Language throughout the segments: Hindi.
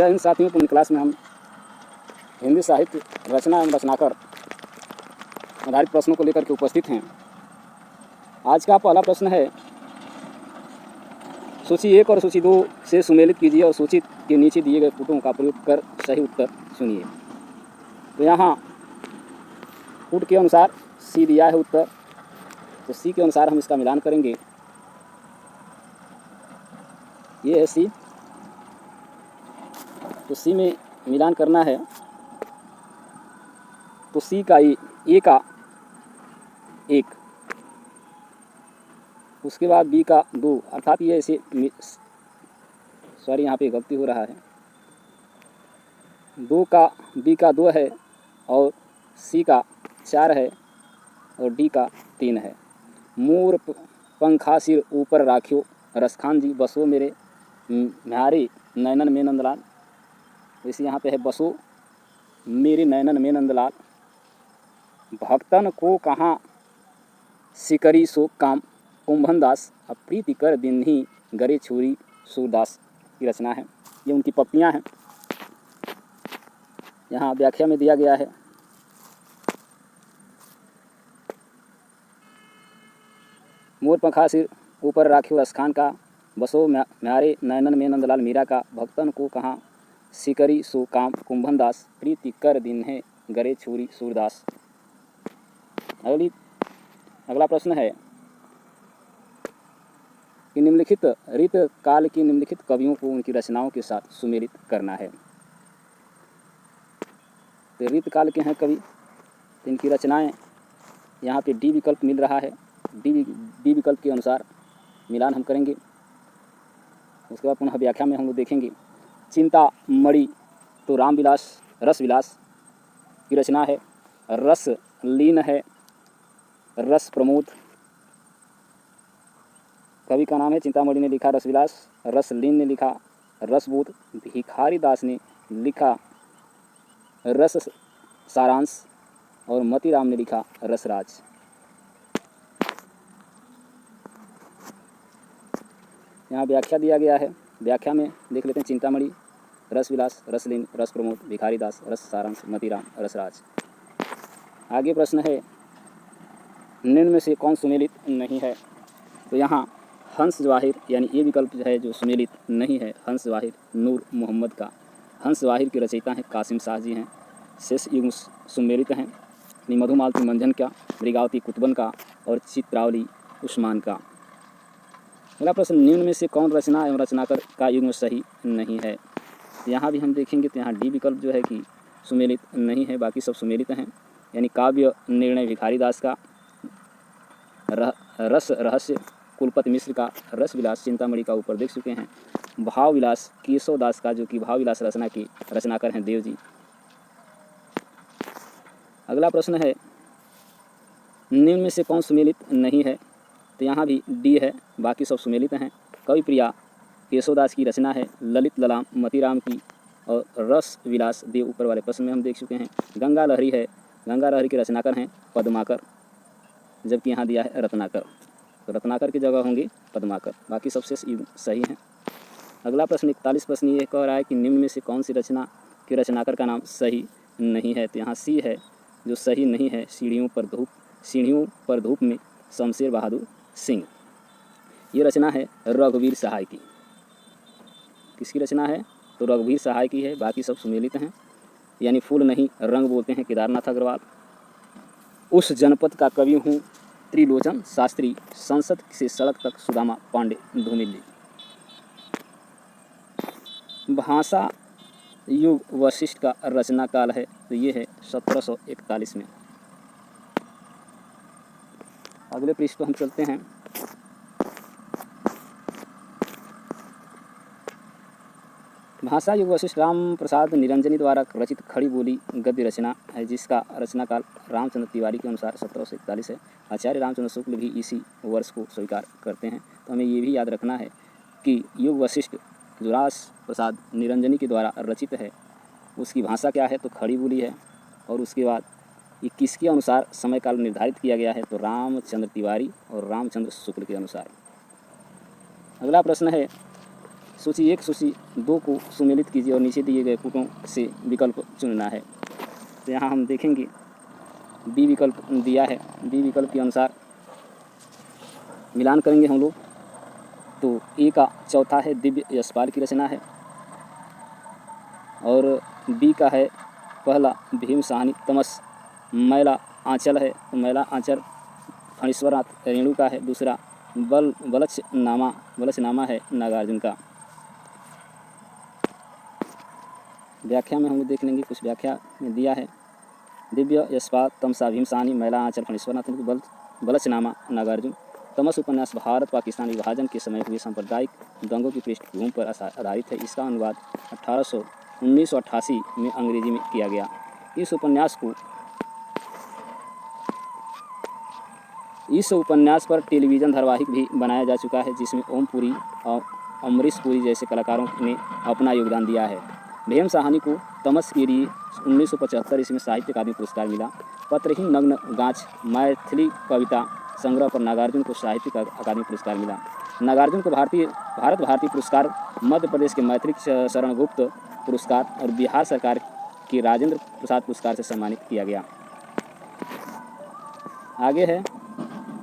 जय हिंद साथियों, पूर्ण क्लास में हम हिंदी साहित्य रचना एवं रचनाकर आधारित प्रश्नों को लेकर के उपस्थित हैं। आज का पहला प्रश्न है, सूची 1 और सूची 2 से सुमेलित कीजिए और सूची के नीचे दिए गए पुटों का प्रयोग कर सही उत्तर चुनिए। तो यहाँ पुट के अनुसार सी दिया है उत्तर, तो सी के अनुसार हम इसका मिलान करेंगे। ये है सी, तो सी में मिलान करना है। तो सी का ए का 1, उसके बाद बी का 2, अर्थात ये ऐसे यहाँ पे गलती हो रहा है, 2 का बी का 2 है और सी का 4 है और डी का 3 है। मोर पंखा सिर ऊपर राख्यो, रसखान जी बसो मेरे म्यारे नैनन में नंदलाल। वैसे यहाँ पे है बसो मेरे नैनन में नंदलाल। भक्तन को कहाँ सिकरी सो काम, कुंभन दास अप्रीति कर दिन्ही गरे छुरी सूरदास की रचना है। ये उनकी पत्नियां हैं। यहाँ व्याख्या में दिया गया है, मोर पंखा सिर ऊपर राख्यो रसखान का, बसो म्यारे नैनन में नंदलाल मीरा का, भक्तन को कहाँ सिकरी सो काम, कुंभन दास प्रीति कर दिन्हे गरे छुरी सूरदास। अगला प्रश्न है कि निम्नलिखित रीत काल की निम्नलिखित कवियों को उनकी रचनाओं के साथ सुमेलित करना है। तो रीत काल के हैं कवि, तो इनकी रचनाएं यहाँ पे डी विकल्प मिल रहा है। डी विकल्प के अनुसार मिलान हम करेंगे। उसके बाद पुनः व्याख्या में हम लोग देखेंगे। चिंतामणि तो रामविलास रसविलास की रचना है। रस लीन है रस प्रमोद, कवि का नाम है। चिंतामणि ने लिखा रसविलास, रसलीन ने लिखा रसबोध, भिखारी दास ने लिखा रस सारांश और मतीराम ने लिखा रसराज। यहाँ व्याख्या दिया गया है। व्याख्या में देख लेते हैं। चिंतामणि, रसविलास, रसलीन, रस प्रमोद, भिखारी दास, रस सारांश, मतीराम, रसराज। आगे प्रश्न है, निम्न में से कौन सुमेलित नहीं है। तो यहाँ हंस जवाहिर यानी ये विकल्प जो है जो सुमेलित नहीं है, हंस जवाहिर नूर मोहम्मद का। हंस जवाहिर के रचयिता हैं कासिम शाह जी हैं। शेष युग्म सुमेलित हैं मधुमालती मंझन का, मृगावती कुतुबन का और चित्रावली उस्मान का। अगला प्रश्न, निम्न में से कौन रचना एवं रचनाकर का युग्म सही नहीं है। यहाँ भी हम देखेंगे तो यहाँ डी विकल्प जो है कि सुमेलित नहीं है, बाकी सब सुमेलित हैं। यानी काव्य निर्णय भिखारी दास का, रस रहस्य कुलपति मिश्र का, रस विलास चिंतामणि का ऊपर देख चुके हैं। भाव विलास केशव दास का, जो कि भाव विलास रचना की रचनाकर हैं देव जी। अगला प्रश्न है, निम्न में से कौन सुमेलित नहीं है। तो यहाँ भी डी है, बाकी सब सुमेलित हैं। कवि प्रिया केशव दास की रचना है। ललित ललाम मतीराम की और रस विलास देव ऊपर वाले प्रश्न में हम देख चुके हैं। गंगा लहरी है, गंगा लहरी के रचनाकर हैं पद्माकर, जबकि यहाँ दिया है रत्नाकर, तो रत्नाकर की जगह होंगे पद्माकर। बाकी सबसे सही हैं। अगला प्रश्न 41 प्रश्न ये कह रहा है कि निम्न में से कौन सी रचना के रचनाकर का नाम सही नहीं है। तो यहाँ सी है जो सही नहीं है। सीढ़ियों पर धूप में शमशेर बहादुर सिंह। ये रचना है रघुवीर सहाय की। किसकी रचना है। तो रघुवीर सहाय की है। बाकी सब सुमेलित हैं। यानी फूल नहीं रंग बोलते हैं केदारनाथ अग्रवाल। उस जनपद का कवि हूँ त्रिलोचन शास्त्री, संसद से सड़क तक सुदामा पांडे धूमिल। भाषा युग वशिष्ठ का रचना काल है। तो ये है 1741 में। अगले पृष्ठ पर हम चलते हैं। भाषा युग वशिष्ठ राम प्रसाद निरंजनी द्वारा रचित खड़ी बोली गद्य रचना है, जिसका रचनाकाल रामचंद्र तिवारी के अनुसार 1741 है। आचार्य रामचंद्र शुक्ल भी इसी वर्ष को स्वीकार करते हैं। तो हमें ये भी याद रखना है कि युग वशिष्ठ जो राम प्रसाद निरंजनी के द्वारा रचित है, उसकी भाषा क्या है। तो खड़ी बोली है। और उसके बाद ये किसके अनुसार समय काल निर्धारित किया गया है। तो रामचंद्र तिवारी और रामचंद्र शुक्ल के अनुसार। अगला प्रश्न है, सूची 1 सूची 2 को सुमेलित कीजिए और नीचे दिए गए कूटों से विकल्प चुनना है। तो यहाँ हम देखेंगे बी विकल्प दिया है, बी विकल्प के अनुसार मिलान करेंगे हम लोग। तो ए का चौथा है दिव्य यशपाल की रचना है, और बी का है पहला भीम साहनी तमस मैला आंचल है, तो मैला आंचल फणीश्वरनाथ रेणु का है। दूसरा बलचनामा है नागार्जुन का। व्याख्या में हम लोग देख लेंगे, कुछ व्याख्या में दिया है दिव्य यशपाल तमसा भीम साहनी मैला आंचल फणीश्वरनाथ बलचनामा नागार्जुन। तमस उपन्यास भारत पाकिस्तान विभाजन के समय हुए सांप्रदायिक दंगों की पृष्ठभूमि पर आधारित है। इसका अनुवाद 1988 में अंग्रेजी में किया गया। इस उपन्यास पर टेलीविज़न धारावाहिक भी बनाया जा चुका है, जिसमें ओम पुरी और अमरीश पुरी जैसे कलाकारों ने अपना योगदान दिया है। भीम साहनी को तमस के लिए 1975 इसमें साहित्य अकादमी पुरस्कार मिला। पत्रहीन नग्न गाँच मैथिली कविता संग्रह पर नागार्जुन को साहित्य अकादमी पुरस्कार मिला। नागार्जुन को भारत भारती पुरस्कार, मध्य प्रदेश के मैथिली शरण गुप्त पुरस्कार और बिहार सरकार के राजेंद्र प्रसाद पुरस्कार से सम्मानित किया गया। आगे है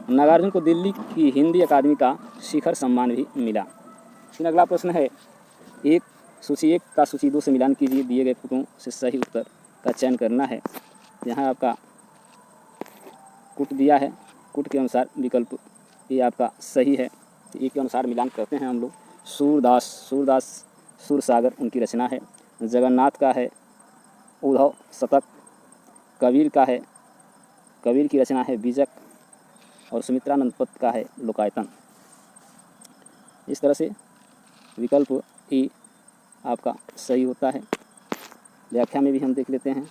नागार्जुन को दिल्ली की हिंदी अकादमी का शिखर सम्मान भी मिला। फिर अगला प्रश्न है सूची 1 का सूची 2 से मिलान कीजिए, दिए गए कूटों से सही उत्तर का चयन करना है। यहाँ आपका कूट दिया है, कूट के अनुसार विकल्प ये आपका सही है। तो ए के अनुसार मिलान करते हैं हम लोग। सूरदास सूरसागर उनकी रचना है। जगन्नाथ का है उद्धव शतक। कबीर की रचना है बीजक, और सुमित्रानंद पत का है लोकायतन। इस तरह से विकल्प ए आपका सही होता है। व्याख्या में भी हम देख लेते हैं।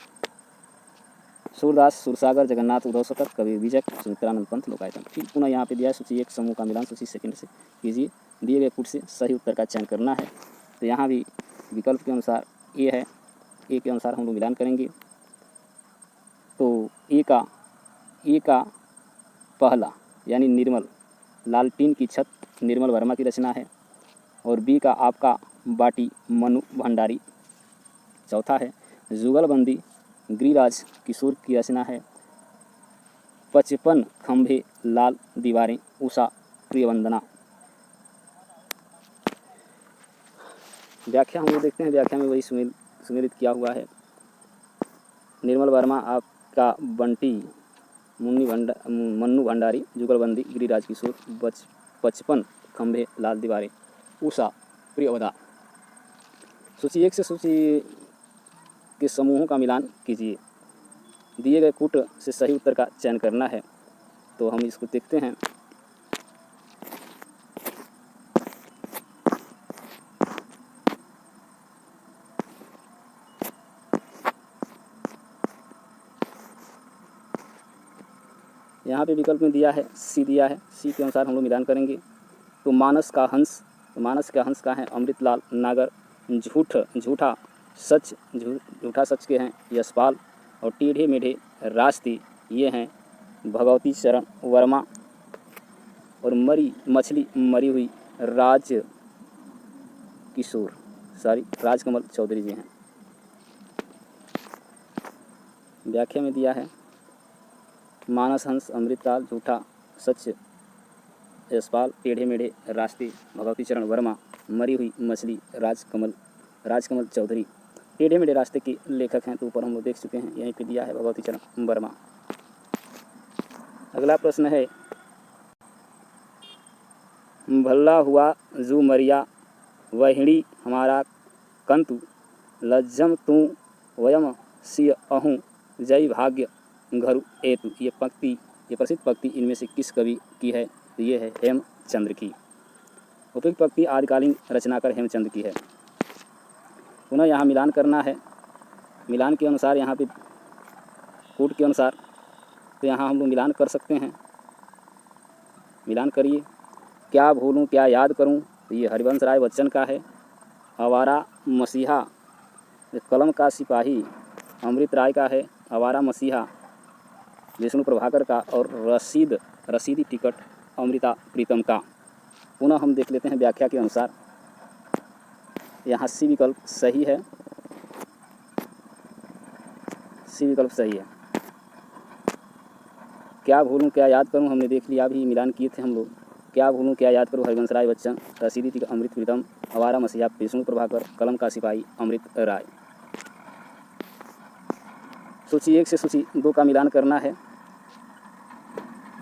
सूरदास सूरसागर, जगन्नाथ उद्धव शतक, कबीर बीजक, सुमित्रानंद पंथ लोकायतन। फिर पुनः यहाँ पे दिया है सूची 1 समूह का मिलान सूची सेकंड से कीजिए, दिए गए कूट से सही उत्तर का चयन करना है। तो यहाँ भी विकल्प के अनुसार ए है, ए के अनुसार हम लोग मिलान करेंगे। तो ए का पहला यानी निर्मल लालटीन की छत निर्मल वर्मा की रचना है, और बी का आपका बाटी मनु भंडारी। चौथा है जुगलबंदी गिरिराज किशोर की रचना है। 55 खंभे लाल दीवारें उषा प्रियवंदना। व्याख्या हम लोग देखते हैं। व्याख्या में वही सुमेलित किया हुआ है। निर्मल वर्मा आपका बंटी मन्नू भंडारी, जुगलबंदी गिरिराज किशोर, 55 खंभे लाल दीवारें उषा प्रियवदा। सूची 1 से सूची के समूहों का मिलान कीजिए, दिए गए कूट से सही उत्तर का चयन करना है। तो हम इसको देखते हैं। यहाँ पे विकल्प में दिया है सी दिया है, सी के अनुसार हम लोग मिलान करेंगे। तो मानस का हंस का है अमृतलाल नागर। झूठा सच के हैं यशपाल, और टेढ़े मेढ़े रास्ते ये हैं भगवती चरण वर्मा, और मछली मरी हुई राजकमल चौधरी जी हैं। व्याख्या में दिया है मानस हंस अमृतलाल, झूठा सच यशपाल, टेढ़े मेढ़े रास्ते भगवती चरण वर्मा, मरी हुई मछली राजकमल चौधरी। टेढ़े मेढ़े रास्ते के लेखक हैं, तो ऊपर हम लोग देख चुके हैं, यहीं पे दिया है भगवती चरण वर्मा। अगला प्रश्न है भल्ला हुआ जू मरिया वहिणी हमारा कंतु लज्जम तू वयम सिय अहूँ जय भाग्य घरु एतु। ये प्रसिद्ध पंक्ति इनमें से किस कवि की है? तो ये है हेमचंद्र की। उपयुक्त पंक्ति आदिकालीन रचनाकार हेमचंद्र की है। पुनः यहाँ मिलान करना है। मिलान के अनुसार यहाँ पे कूट के अनुसार, तो यहाँ हम लोग मिलान कर सकते हैं। मिलान करिए। क्या भूलूं क्या याद करूं, तो ये हरिवंश राय बच्चन का है। आवारा मसीहा कलम का सिपाही अमृत राय का है। आवारा मसीहा विष्णु प्रभाकर का, और रसीदी टिकट अमृता प्रीतम का। पुनः हम देख लेते हैं व्याख्या के अनुसार। यहाँ सी विकल्प सही है, सी विकल्प सही है। क्या भूलूं क्या याद करूं, हमने देख लिया, अभी मिलान किए थे हम लोग। क्या भूलूं क्या याद करूं, हरिवंश राय बच्चन। रसीदी थी अमृत प्रीतम। आवारा मसीहा विष्णु प्रभाकर। कलम का सिपाही अमृत राय। सूची 1 से सूची 2 का मिलान करना है।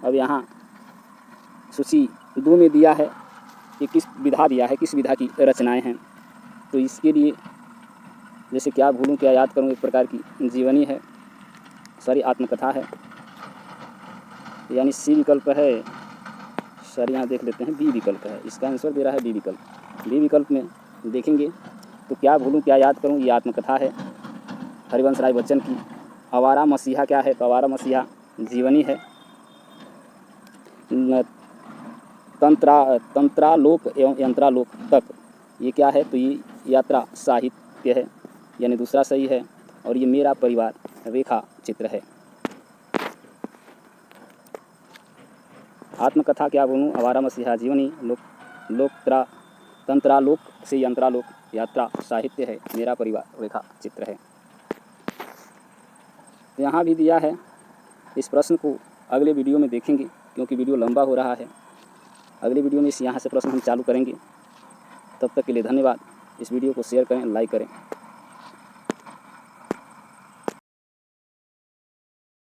अब यहाँ सूची 2 में दिया है कि किस विधा दिया है, किस विधा की रचनाएं हैं। तो इसके लिए जैसे क्या भूलूं क्या याद करूं एक प्रकार की जीवनी है, सॉरी आत्मकथा है, यानी सी विकल्प है। सर यहाँ देख लेते हैं, बी विकल्प है। इसका आंसर दे रहा है बी विकल्प। बी विकल्प में देखेंगे तो क्या भूलूं क्या याद करूं ये आत्मकथा है हरिवंश राय बच्चन की। आवारा मसीहा क्या है, तो आवारा मसीहा जीवनी है। तंत्रालोक एवं यंत्रालोक तक ये क्या है, तो ये यात्रा साहित्य है, यानी दूसरा सही है। और ये मेरा परिवार रेखा चित्र है। आत्मकथा क्या बोलूँ, आवारा मसीहा जीवनी, तंत्रालोक से यंत्रालोक, यात्रा साहित्य है, मेरा परिवार रेखा चित्र है। यहाँ भी दिया है। इस प्रश्न को अगले वीडियो में देखेंगे क्योंकि वीडियो लंबा हो रहा है। अगले वीडियो में यहाँ से प्रश्न हम चालू करेंगे। तब तक के लिए धन्यवाद। इस वीडियो को शेयर करें, लाइक करें।